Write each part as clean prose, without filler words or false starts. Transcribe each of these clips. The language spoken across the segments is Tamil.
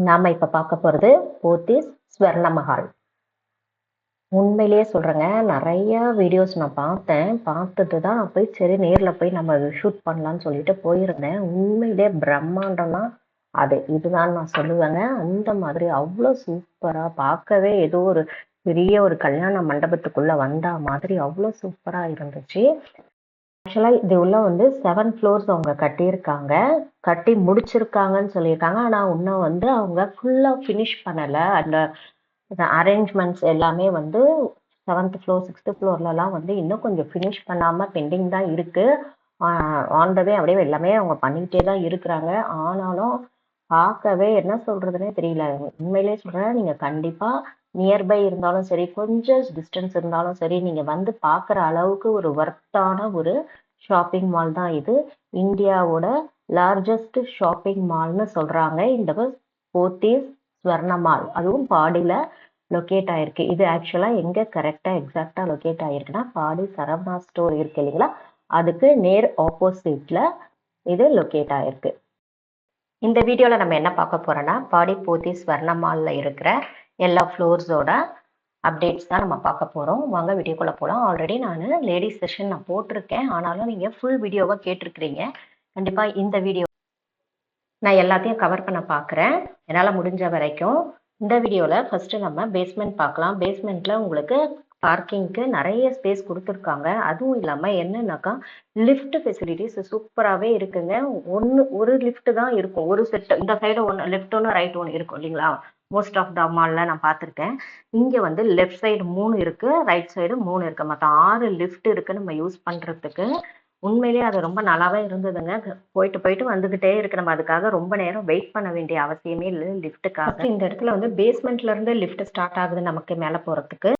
நாம இப்ப பார்க்க போறது போத்தீஸ் ஸ்வர்ண மஹால். உண்மையிலேயே சொல்றேங்க, நிறைய வீடியோஸ் நான் பார்த்தேன். பார்த்துட்டு தான் நான் போய் சரி நேர்ல போய் நம்ம ஷூட் பண்ணலாம்னு சொல்லிட்டு போயிருந்தேன். உண்மையிலேயே பிரம்மாண்டம்னா அது இதுதான் நான் சொல்லுவேங்க. அந்த மாதிரி அவ்வளோ சூப்பரா பார்க்கவே ஏதோ ஒரு பெரிய ஒரு கல்யாண மண்டபத்துக்குள்ள வந்தா மாதிரி அவ்வளோ சூப்பரா இருந்துச்சு. ஆக்சுவலா இது உள்ள வந்து 7 ஃப்ளோர்ஸ் அவங்க கட்டியிருக்காங்க. கட்டி முடிச்சிருக்காங்கன்னு சொல்லியிருக்காங்க. ஆனா இன்னும் வந்து அவங்க ஃபுல்லா ஃபினிஷ் பண்ணல. அந்த அரேஞ்ச்மெண்ட்ஸ் எல்லாமே வந்து 7th ஃப்ளோர் 6th ஃப்ளோர்லலாம் வந்து இன்னும் கொஞ்சம் ஃபினிஷ் பண்ணாம பெண்டிங் தான் இருக்கு. ஆன் த வே அப்படியே எல்லாமே அவங்க பண்ணிக்கிட்டே தான் இருக்கிறாங்க. ஆனாலும் பார்க்கவே என்ன சொல்றதுன்னே தெரியல. உண்மையிலேயே சொல்றேன், நீங்க கண்டிப்பா நியர்பை இருந்தாலும் சரி, கொஞ்சம் டிஸ்டன்ஸ் இருந்தாலும் சரி, நீங்க வந்து பார்க்குற அளவுக்கு ஒரு ஒர்த்தான ஒரு ஷாப்பிங் மால் தான் இது. இந்தியாவோட லார்ஜஸ்ட் ஷாப்பிங் மால்னு சொல்றாங்க இந்த போத்தீஸ் ஸ்வர்ண மால். அதுவும் பாடியில லொக்கேட் ஆயிருக்கு. இது ஆக்சுவலா எங்க கரெக்டா எக்ஸாக்டா லொக்கேட் ஆயிருக்குன்னா, பாடி சரவணா ஸ்டோர் இருக்கு இல்லைங்களா, அதுக்கு நேர் ஆப்போசிட்ல இது லொக்கேட் ஆயிருக்கு. இந்த வீடியோல நம்ம என்ன பார்க்க போறோம்னா, பாடி போத்தீஸ் ஸ்வர்ண மால்ல இருக்கிற எல்லா ஃப்ளோர்ஸோட அப்டேட்ஸ் தான் நம்ம பார்க்க போறோம். வாங்க வீடியோக்குள்ள போலாம். ஆல்ரெடி நான் லேடிஸ் செஷன் நான் போட்டிருக்கேன். ஆனாலும் நீங்க ஃபுல் வீடியோவா கேட்டிருக்கிறீங்க. கண்டிப்பா இந்த வீடியோ நான் எல்லாத்தையும் கவர் பண்ண பார்க்குறேன், என்னால் முடிஞ்ச வரைக்கும். இந்த வீடியோவில் ஃபஸ்ட்டு நம்ம பேஸ்மெண்ட் பார்க்கலாம். பேஸ்மெண்ட்டில் உங்களுக்கு பார்க்கிங்க்கு நிறைய ஸ்பேஸ் கொடுத்துருக்காங்க. அதுவும் இல்லாமல் என்னன்னாக்கா லிஃப்ட் ஃபெசிலிட்டிஸ் சூப்பராகவே இருக்குங்க. ஒரு லிஃப்ட் தான் இருக்கும், ஒரு செட். இந்த சைடு ஒன்று லெஃப்ட் ஒன்று ரைட் ஒன்று இருக்கும் இல்லைங்களா, மோஸ்ட் ஆஃப் த மாலில் நான் பார்த்துருக்கேன். இங்கே வந்து லெஃப்ட் சைடு 3 இருக்குது, ரைட் சைடு 3 இருக்குது. மொத்தம் 6 லிஃப்ட் இருக்குது நம்ம யூஸ் பண்ணுறதுக்கு. உண்மையிலேயே அது ரொம்ப நல்லாவே இருந்ததுங்க. போயிட்டு போயிட்டு வந்துகிட்டே இருக்கு. நம்ம அதுக்காக ரொம்ப நேரம் வெயிட் பண்ண வேண்டிய அவசியமே இல்லை லிஃப்ட்டுக்காக. இந்த இடத்துல வந்து பேஸ்மெண்ட்ல இருந்து லிஃப்ட் ஸ்டார்ட் ஆகுது நமக்கு மேலே போறதுக்கு.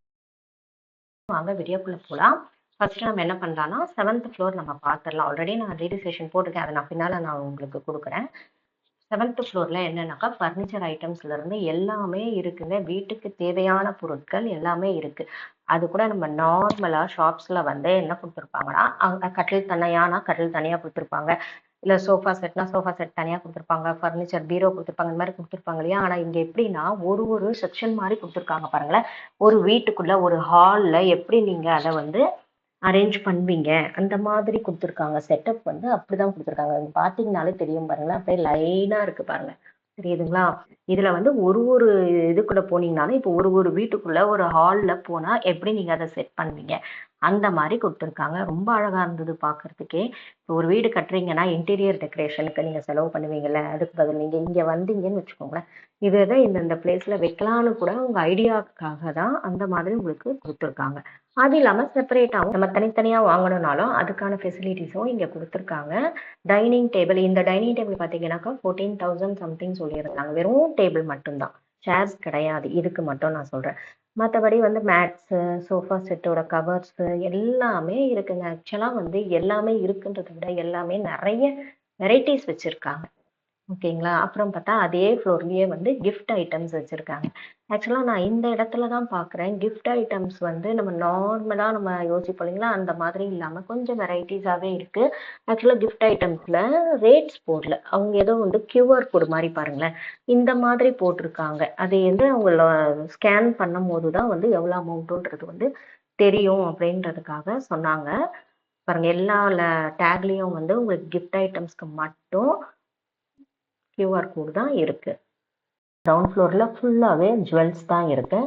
வாங்க வீடியோக்குள்ள போகலாம். ஃபர்ஸ்ட் நம்ம என்ன பண்ணலாம்னா 7th ஃப்ளோர் நம்ம பார்த்துடலாம். ஆல்ரெடி நான் லேடிஸ் செஷன் போட்டிருக்கேன், அதை நான் பின்னால் நான் உங்களுக்கு கொடுக்குறேன். 7th ஃப்ளோர்ல என்னன்னாக்கா ஃபர்னிச்சர் ஐட்டம்ஸ்ல இருந்து எல்லாமே இருக்குங்க. வீட்டுக்கு தேவையான பொருட்கள் எல்லாமே இருக்கு. அது கூட நம்ம நார்மலா ஷாப்ஸ்ல வந்து என்ன கொடுத்துருப்பாங்கன்னா, கட்டில் தனியானா கட்டில் தனியா கொடுத்துருப்பாங்க, இல்ல சோஃபா செட்னா சோஃபா செட் தனியா கொடுத்துருப்பாங்க, ஃபர்னிச்சர் பீரோ கொடுத்துருப்பாங்க, இந்த மாதிரி கொடுத்துருப்பாங்க இல்லையா. ஆனா இங்க எப்படின்னா ஒரு செக்ஷன் மாதிரி கொடுத்துருக்காங்க பாருங்களேன். ஒரு வீட்டுக்குள்ள ஒரு ஹால்ல எப்படி நீங்க அதை வந்து அரேஞ்ச் பண்ணுவீங்க அந்த மாதிரி கொடுத்துருக்காங்க. செட்டப் வந்து அப்படிதான் கொடுத்துருக்காங்க. பார்த்தீங்கன்னாலே தெரியும் பாருங்களேன், அப்படியே லைனா இருக்கு பாருங்க, தெரியுதுங்களா. இதுல வந்து ஒரு இதுக்குள்ள போனீங்கனாலும் இப்போ ஒரு வீட்டுக்குள்ள ஒரு ஹால்ல போனா எப்படி நீங்க அதை செட் பண்ணுவீங்க அந்த மாதிரி கொடுத்துருக்காங்க. ரொம்ப அழகா இருந்தது பார்க்கறதுக்கே. இப்போ ஒரு வீடு கட்டுறீங்கன்னா இன்டீரியர் டெக்கரேஷனுக்கு நீங்க செலவு பண்ணுவீங்கல்ல, அதுக்கு பதில் நீங்க இங்க வந்தீங்கன்னு வச்சுக்கோங்களேன், இதுதான் இந்த பிளேஸ்ல வைக்கலான்னு கூட உங்க ஐடியாவுக்காக தான் அந்த மாதிரி உங்களுக்கு கொடுத்துருக்காங்க. அது இல்லாம செப்பரேட்டாகவும் நம்ம தனித்தனியா வாங்கணும்னாலும் அதுக்கான ஃபெசிலிட்டிஸும் இங்க கொடுத்துருக்காங்க. டைனிங் டேபிள், இந்த டைனிங் டேபிள் பார்த்தீங்கன்னாக்கா 14,000 சம்திங் சொல்லியிருந்தாங்க. வெறும் டேபிள் மட்டும்தான், சேர்ஸ் கிடையாது. இதுக்கு மட்டும் நான் சொல்றேன். மற்றபடி வந்து மேட்ஸு, சோஃபா செட்டோட கவர்ஸு எல்லாமே இருக்குங்க. ஆக்சுவலாக வந்து எல்லாமே இருக்குன்றதை விட எல்லாமே நிறைய வெரைட்டிஸ் வச்சுருக்காங்க. ஓகேங்களா. அப்புறம் பார்த்தா அதே ஃப்ளோர்லேயே வந்து கிஃப்ட் ஐட்டம்ஸ் வச்சுருக்காங்க. ஆக்சுவலாக நான் இந்த இடத்துல தான் பார்க்குறேன், கிஃப்ட் ஐட்டம்ஸ் வந்து நம்ம நார்மலாக நம்ம யோசிப்போம் இல்லைங்களா, அந்த மாதிரி இல்லாமல் கொஞ்சம் வெரைட்டிஸாகவே இருக்குது. ஆக்சுவலாக கிஃப்ட் ஐட்டம்ஸில் ரேட்ஸ் போடல, அவங்க ஏதோ வந்து QR கோடு மாதிரி பாருங்களேன், இந்த மாதிரி போட்டிருக்காங்க. அது வந்து அவங்கள ஸ்கேன் பண்ணும் போது தான் வந்து எவ்வளோ அமௌண்ட்டுன்றது வந்து தெரியும் அப்படின்றதுக்காக சொன்னாங்க. பாருங்க, எல்லா டேக்லேயும் வந்து உங்களுக்கு கிஃப்ட் ஐட்டம்ஸ்க்கு மட்டும் QR கோடு தான் இருக்கு. கிரவுண்ட் ஃப்ளோர்ல ஃபுல்லாவே ஜுவல்ஸ் தான் இருக்கு.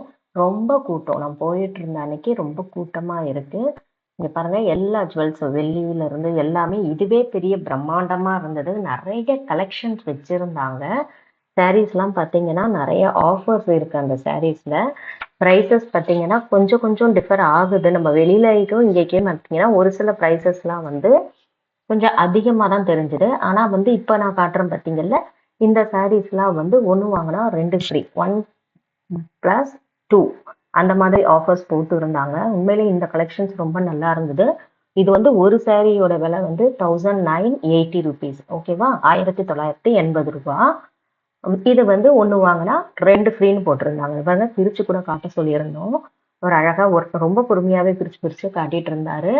ரொம்ப கூட்டம், நான் போயிட்டு இருந்த அன்னைக்கு ரொம்ப கூட்டமா இருக்கு. இங்க பாருங்க, எல்லா ஜுவல்ஸ் வெள்ளியில இருந்து எல்லாமே இதுவே பெரிய பிரம்மாண்டமா இருந்தது. நிறைய கலெக்ஷன்ஸ் வச்சிருந்தாங்க. சாரீஸ்லாம் பார்த்தீங்கன்னா நிறைய ஆஃபர்ஸ் இருக்கு அந்த சாரீஸ்ல. ப்ரைஸஸ் பார்த்தீங்கன்னா கொஞ்சம் கொஞ்சம் டிஃபர் ஆகுது. நம்ம வெளியிலக்கும் இங்கேயும் பார்த்தீங்கன்னா ஒரு சில ப்ரைஸஸ்லாம் வந்து கொஞ்சம் அதிகமாக தான் தெரிஞ்சுது. ஆனால் வந்து இப்போ நான் காட்டுறேன் பார்த்தீங்கல்ல, இந்த சாரீஸ்லாம் வந்து 1 வாங்கினா 2 ஃப்ரீ, 1 + 2 அந்த மாதிரி ஆஃபர்ஸ் போட்டு இருந்தாங்க. உண்மையிலே இந்த கலெக்ஷன்ஸ் ரொம்ப நல்லா இருந்தது. இது வந்து ஒரு சாரியோட விலை வந்து 1980 ருபீஸ். ஓகேவா, 1980 ரூபா. இது வந்து 1 வாங்கினா 2 ஃப்ரீன்னு போட்டிருந்தாங்க. பாருங்க, பிரிச்சு கூட காட்ட சொல்லியிருந்தோம். ஒரு அழகா ரொம்ப பொறுமையாவே பிரிச்சு பிரிச்சு காட்டிட்டு இருந்தாரு.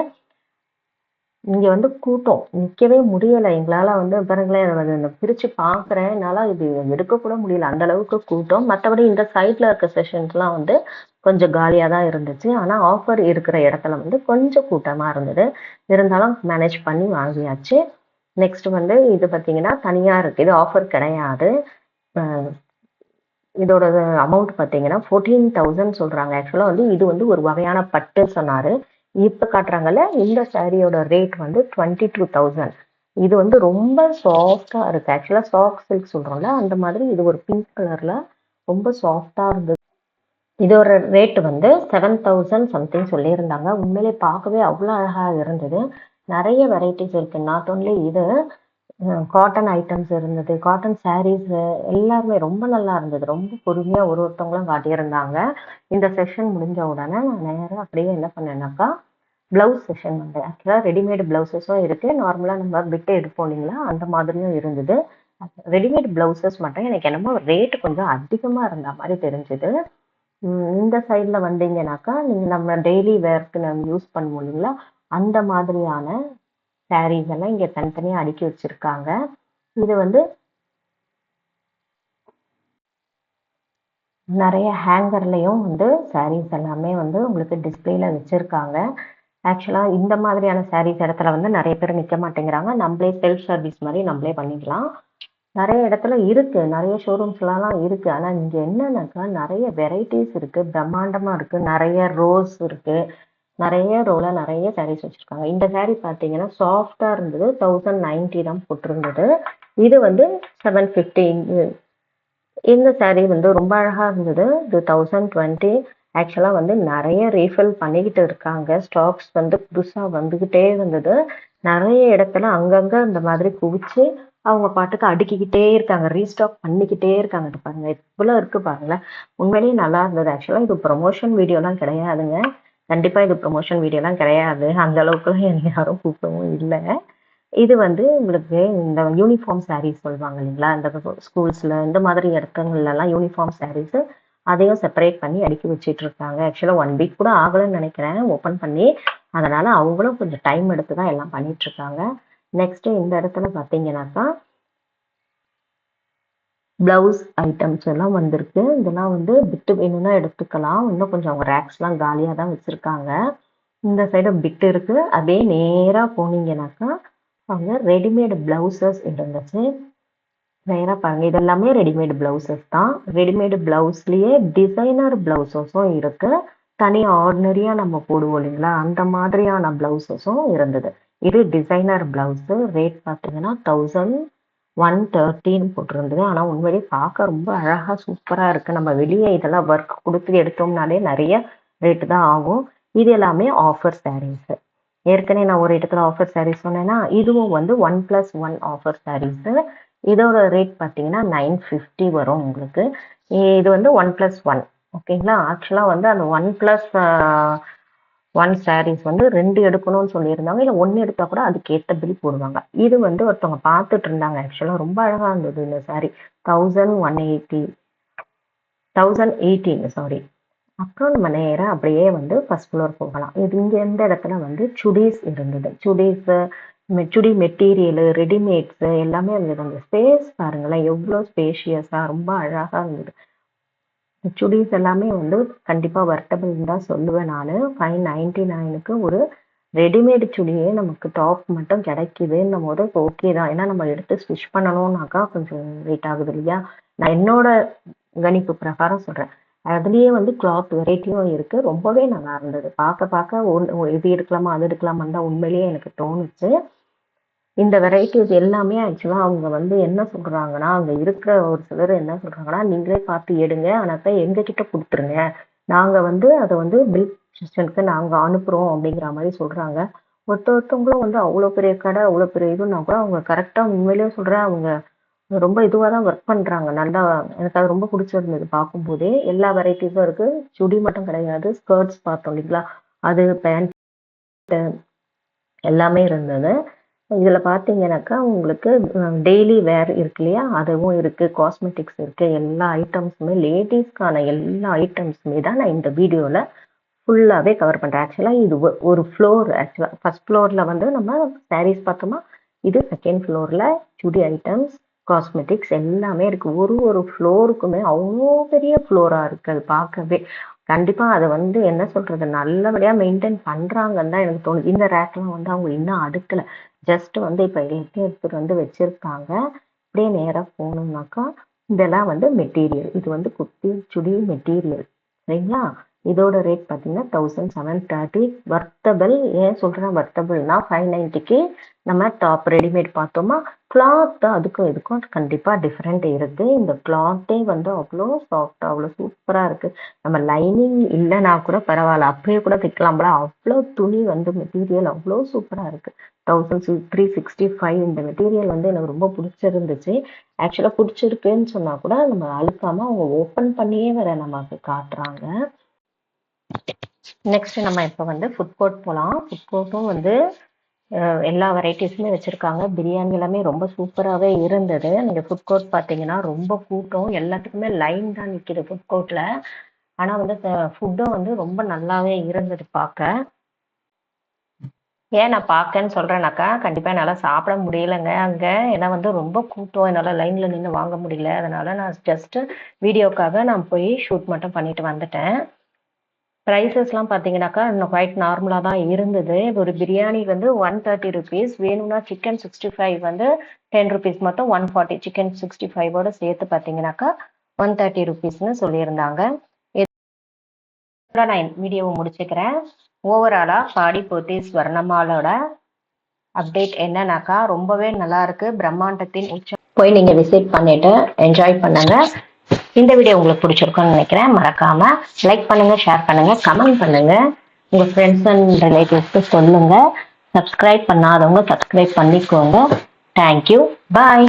இங்க வந்து கூட்டம். நிக்கவே முடியல. எங்களால வந்து பாருங்களேன், அத பிரிச்சு பார்க்குறேன். என்னால இது எடுக்கக்கூட முடியல. அந்த அளவுக்கு கூட்டம். மத்தபடி இந்த சைட்ல இருக்க செஷன்ஸ்லாம் வந்து கொஞ்சம் காலியா தான் இருந்துச்சு. ஆனா ஆஃபர் இருக்கிற இடத்துல வந்து கொஞ்சம் கூட்டமா இருந்தது. இருந்தாலும் மேனேஜ் பண்ணி வாங்கியாச்சு. நெக்ஸ்ட் வந்து இது பார்த்தீங்கன்னா, தனியா இருக்கு. இது ஆஃபர் கிடையாது. அ இதோட அமௌண்ட் பார்த்தீங்கன்னா 14,000 சொல்றாங்க. ஆக்சுவலா வந்து இது வந்து ஒரு வகையான பட்டு சொன்னாரு. இப்ப காட்டுறாங்கல்ல, இந்த சாரியோட ரேட் வந்து 22,000. இது வந்து ரொம்ப சாஃப்ட்டா இருக்கு. ஆக்சுவலா சாஃப்ட் சில்க் சொல்றோம்ல, அந்த மாதிரி இது ஒரு பிங்க் கலர்ல ரொம்ப சாஃப்ட்டா இருந்தது. இதோட ரேட் வந்து 7,000 சம்திங் சொல்லியிருந்தாங்க. உண்மையிலே பார்க்கவே அவ்வளோ அழகா இருந்தது. நெறைய வெரைட்டிஸ் இருக்கு. நாட் ஒன்லி இது காட்டன் ஐட்டம்ஸ் இருந்தது. காட்டன் சாரீஸ் எல்லாமே ரொம்ப நல்லா இருந்தது. ரொம்ப பொறுமையா ஒருத்தவங்களும் காட்டியிருந்தாங்க. இந்த செஷன் முடிஞ்ச உடனே நான் நேரா அப்படியே என்ன பண்ணேன்னாக்கா, பிளவுஸ் செஷன் வந்தேன். ஆக்சுவலா ரெடிமேட் பிளவுஸஸும் இருக்கு. நார்மலா நம்ம பிட்டு எடுப்போம் இல்லைங்களா? அந்த மாதிரியும் இருந்தது. ரெடிமேட் பிளவுஸஸ் மட்டும் எனக்கு என்னமோ ரேட் கொஞ்சம் அதிகமா இருந்த மாரி தெரிஞ்சது. இந்த சைட்ல வந்தீங்கன்னாக்கா, நீங்க நம்ம டெய்லி வேர்க்கு நம்ம யூஸ் பண்ணுவோம் இல்லைங்களா? அந்த மாதிரியான சாரீஸ் எல்லாம் இங்க தனித்தனியா அடுக்கி வச்சிருக்காங்க. இது வந்து நெறைய ஹேங்கர்லயும் வந்து சாரீஸ் எல்லாமே வந்து உங்களுக்கு டிஸ்ப்ளேல வச்சிருக்காங்க. ஆக்சுவலா இந்த மாதிரியான சாரீஸ் இடத்துல வந்து நெறைய பேர் நிக்க மாட்டேங்கிறாங்க. நம்மளே செல்ஃப் சர்வீஸ் மாரி நம்மளே பண்ணிக்கலாம். நெறைய இடத்துல இருக்கு. நெறைய ஷோரூம்ஸ்லலாம் இருக்கு. ஆனா இங்க என்னன்னாக்கா, நெறைய வெரைட்டீஸ் இருக்கு. பிரம்மாண்டமா இருக்கு. நெறைய ரோஸ் இருக்கு. நெறைய ரோல நெறைய சாரீஸ் வச்சிருக்காங்க. இந்த சாரீ பார்த்தீங்கன்னா, சாஃப்ட்டா இருந்தது. 1090 தான் போட்டிருந்தது. இது வந்து 750. இந்த சாரீ வந்து ரொம்ப அழகா இருந்தது. இது 1020. ஆக்சுவலா வந்து நெறைய ரீஃபில் பண்ணிக்கிட்டு இருக்காங்க. ஸ்டாக்ஸ் வந்து புதுசா வந்துகிட்டே இருந்தது. நெறைய இடத்துல அங்கங்க இந்த மாதிரி குவிச்சு, அவங்க பாட்டுக்கு அடுக்கிக்கிட்டே இருக்காங்க. ரீஸ்டாக் பண்ணிக்கிட்டே இருக்காங்க. இது பாருங்க, எவ்வளோ இருக்கு பாருங்களேன். உண்மையிலேயே நல்லா இருந்தது. ஆக்சுவலா இது ப்ரமோஷன் வீடியோலாம் கிடையாதுங்க. கண்டிப்பா இது ப்ரமோஷன் வீடியோலாம் கிடையாது. அந்த அளவுக்குலாம் என்னை யாரும் கூப்பிடவும் இல்ல. இது வந்து உங்களுக்கு இந்த யூனிஃபார்ம் சாரீஸ் சொல்லுவாங்க இல்லைங்களா? இந்த ஸ்கூல்ஸ்ல இந்த மாதிரி இடத்துங்கள்லலாம் யூனிஃபார்ம் சாரீஸ் அதையும் செப்பரேட் பண்ணி அடுக்கி வச்சுட்டு இருக்காங்க. ஆக்சுவலா 1 வீக் கூட ஆகலன்னு நினைக்கிறேன் ஓப்பன் பண்ணி. அதனால அவங்களும் கொஞ்சம் டைம் எடுத்து தான் எல்லாம் பண்ணிட்டு இருக்காங்க. நெக்ஸ்ட் இந்த இடத்துல பார்த்தீங்கன்னாக்கா, பிளவுஸ் ஐட்டம்ஸ் எல்லாம் வந்திருக்கு. இதெல்லாம் வந்து பிட்டு வேணும்னா எடுத்துக்கலாம். இன்னும் கொஞ்சம் அவங்க ரேக்ஸ்லாம் காலியா தான் வச்சிருக்காங்க. இந்த சைடு பிட் இருக்கு. அப்படியே நேரா போனீங்கன்னாக்கா, அங்க ரெடிமேட் பிளவுசஸ் இருந்துச்சு. நேரா பாருங்க. இது எல்லாமே ரெடிமேட் பிளவுசஸ் தான். ரெடிமேட் பிளவுஸ்லயே டிசைனர் பிளவுசஸும் இருக்கு. தனி ஆர்டினரியா நம்ம போடுவோம் இல்லைங்களா? அந்த மாதிரியான பிளவுசஸும் இருந்தது. இது டிசைனர் பிளவுஸ். ரேட் பார்த்தீங்கன்னா 1130 போட்டிருந்தது. ஆனா உண்மையிலேயே பார்க்க ரொம்ப அழகா சூப்பரா இருக்கு. நம்ம வெளியே இதெல்லாம் ஒர்க் குடுத்து எடுத்தோம்னாலே நெறைய ரேட் தான் ஆகும். இது எல்லாமே ஆஃபர் சாரீஸ். ஏற்கனவே நான் ஒரு இடத்துல ஆஃபர் சாரீஸ் சொன்னேன்னா, இதுவும் வந்து 1+1 ஆஃபர் சாரீஸ். இதோட ரேட் பார்த்தீங்கன்னா 950 வரும் உங்களுக்கு. இது வந்து 1+1 ஓகேங்களா? ஆக்சுவலா வந்து அந்த 1+1 சாரீஸ் வந்து 2 எடுக்கணும்னு சொல்லியிருந்தாங்க. இல்ல 1 எடுத்தா கூட அதுக்கேத்த பில் போடுவாங்க. இது வந்து ஒருத்தவங்க பார்த்துட்டு இருந்தாங்க. ஆக்சுவலா ரொம்ப அழகா இருந்தது இந்த சாரி. 1180 1018 சாரி. அப்புறம் நம்ம நேரா அப்படியே வந்து ஃபர்ஸ்ட் ஃப்ளோர் போகலாம். இது இங்க இந்த இடத்துல வந்து சுடீஸ் இருந்தது. சுடி மெட்டீரியலு, ரெடிமேட்ஸு எல்லாமே இருந்தது. அந்த ஸ்பேஸ் பாருங்களேன், எவ்ளோ ஸ்பேஷியஸா ரொம்ப அழகா இருந்தது. சுடீஸ் எல்லாமே வந்து கண்டிப்பா வொர்த்தபிள்ன்னு தான் சொல்லுவேன் நானு. 599க்கு ஒரு ரெடிமேட் சுடியே நமக்கு டாப் மட்டும் கிடைக்குதுன்னும்போது ஓகே தான். ஏன்னா நம்ம எடுத்து ஸ்டிச் பண்ணணும்னாக்கா கொஞ்சம் ரேட் ஆகுது இல்லையா? நான் என்னோட கணிப்பு பிரகாரம் சொல்றேன். அதுலயே வந்து கிளாத் வெரைட்டியும் இருக்கு. ரொம்பவே நல்லா இருந்தது. பார்க்க பார்க்க இது எடுக்கலாமா, அது எடுக்கலாமான்னு தான் உண்மையிலேயே எனக்கு தோணுச்சு. இந்த வெரைட்டிஸ் எல்லாமே ஆக்சுவலா அவங்க வந்து என்ன சொல்றாங்கன்னா, அங்க இருக்கிற ஒரு சிலர் என்ன சொல்றாங்கன்னா, "நீங்களே பார்த்து எடுங்க. ஆனாக்கா எங்ககிட்ட குடுத்துருங்க. நாங்க வந்து அத வந்து பில் செக்ஷனுக்கு நாங்க அனுப்புறோம்." அப்படிங்கிற மாரி சொல்றாங்க. ஒருத்தவங்களும் வந்து அவ்வளோ பெரிய கடை, அவ்வளோ பெரிய இதுன்னா கூட அவங்க கரெக்ட்டா உண்மையிலேயே சொல்றேன், அவங்க ரொம்ப இதுவா தான் ஒர்க் பண்றாங்க. நல்லா எனக்கு அது ரொம்ப புடிச்சிருந்தது பார்க்கும்போதே. எல்லா வெரைட்டீஸும் இருக்கு. சுடி மட்டும் கிடையாது. ஸ்கர்ட்ஸ் பார்த்தோம் இல்லைங்களா? அது பேண்ட் எல்லாமே இருந்தது. இதுல பார்த்தீங்கன்னாக்கா, உங்களுக்கு டெய்லி வேர் இருக்கு இல்லையா? அதுவும் இருக்கு. காஸ்மெட்டிக்ஸ் இருக்கு. எல்லா ஐட்டம்ஸுமே லேடீஸ்க்கான எல்லா ஐட்டம்ஸுமே தான் நான் இந்த வீடியோல ஃபுல்லாகவே கவர் பண்ணுறேன். ஆக்சுவலாக இது ஒரு ஃப்ளோர். ஆக்சுவலாக ஃபர்ஸ்ட் ஃப்ளோரில் வந்து நம்ம சாரீஸ் பார்த்தோமா, இது செகண்ட் ஃப்ளோரில் சுடி ஐட்டம்ஸ், காஸ்மெட்டிக்ஸ் எல்லாமே இருக்குது. ஒரு ஃப்ளோருக்குமே அவ்வளோ பெரிய ஃப்ளோராக இருக்குது. அது பார்க்கவே கண்டிப்பாக அதை வந்து என்ன சொல்கிறது, நல்லபடியாக மெயின்டைன் பண்ணுறாங்கன்னு தான் எனக்கு தோணுது. இந்த ரேக்லாம் வந்து அவங்க இன்னும் அடுக்கலை. ஜஸ்ட் வந்து இப்போ எல்லாத்தையும் எடுத்துகிட்டு வந்து வச்சுருக்காங்க. அப்படியே நேராக போகணுன்னாக்கா இதெல்லாம் வந்து மெட்டீரியல். இது வந்து குர்த்தி சுடி மெட்டீரியல், சரிங்களா? இதோட ரேட் பார்த்தீங்கன்னா 1730. வர்த்தபிள். ஏன் சொல்கிறேன் வர்த்தபிள்னா 590க்கு நம்ம டாப் ரெடிமேட் பார்த்தோமா, கிளாத் அதுக்கும் இதுக்கும் கண்டிப்பாக டிஃப்ரெண்ட் இருக்குது. இந்த கிளாத்தே வந்து அவ்வளோ சாஃப்டாக அவ்வளோ சூப்பராக இருக்குது. நம்ம லைனிங் இல்லைனா கூட பரவாயில்ல, அப்படியே கூட தைக்கலாம்ல. அவ்வளோ துணி வந்து மெட்டீரியல் அவ்வளோ சூப்பராக இருக்குது. 1365 இந்த மெட்டீரியல் வந்து எனக்கு ரொம்ப பிடிச்சிருந்துச்சு. ஆக்சுவலாக பிடிச்சிருக்குன்னு சொன்னால் கூட நம்ம அழுக்காமல் அவங்க ஓப்பன் பண்ணியே வேற நமக்கு காட்டுறாங்க. நெக்ஸ்ட் நம்ம இப்போ வந்து ஃபுட் கோர்ட் போகலாம். ஃபுட் கோர்ட்டும் வந்து எல்லா வெரைட்டிஸுமே வச்சுருக்காங்க. பிரியாணி எல்லாமே ரொம்ப சூப்பராகவே இருந்தது. நீங்கள் ஃபுட் கோர்ட் பார்த்தீங்கன்னா ரொம்ப கூட்டம், எல்லாத்துக்குமே லைன் தான் நிற்கிது ஃபுட் கோர்ட்டில். ஆனால் வந்து ஃபுட்டும் வந்து ரொம்ப நல்லாவே இருந்தது பார்க்க. ஏன் நான் பார்க்கன்னு சொல்கிறேன்னாக்கா, கண்டிப்பாக என்னால் சாப்பிட முடியலைங்க அங்கே. ஏன்னா வந்து ரொம்ப கூட்டம், என்னால் லைனில் நின்று வாங்க முடியல. அதனால் நான் ஜஸ்ட்டு வீடியோக்காக நான் போய் ஷூட் மட்டும் பண்ணிட்டு வந்துட்டேன். ப்ரைஸஸ்லாம் பார்த்தீங்கன்னாக்கா குவைட் நார்மலாக தான் இருந்தது. ஒரு பிரியாணி வந்து 130 ருபீஸ். வேணும்னா சிக்கன் 65 வந்து 10 ருபீஸ், மொத்தம் 140. சிக்கன் 65ஓட சேர்த்து பார்த்தீங்கன்னாக்கா 130 ருபீஸ்னு சொல்லியிருந்தாங்க. இதோட நான் வீடியோவை முடிச்சுக்கிறேன். ஓவராலாக பாடி போத்தி ஸ்வர்ணமாலோட அப்டேட் என்னன்னாக்கா ரொம்பவே நல்லா இருக்கு. பிரம்மாண்டத்தின் உச்சம் போய் நீங்கள் விசிட் பண்ணிட்டு என்ஜாய் பண்ணுங்க. இந்த வீடியோ உங்களுக்கு பிடிச்சிருக்கும்னு நினைக்கிறேன். மறக்காம லைக் பண்ணுங்க, ஷேர் பண்ணுங்க, கமெண்ட் பண்ணுங்க, உங்க ஃப்ரெண்ட்ஸ் அண்ட் ரிலேட்டிவ்ஸ்க்கு சொல்லுங்க. சப்ஸ்கிரைப் பண்ணாதவங்க சப்ஸ்கிரைப் பண்ணிக்கோங்க. தேங்க்யூ, பாய்.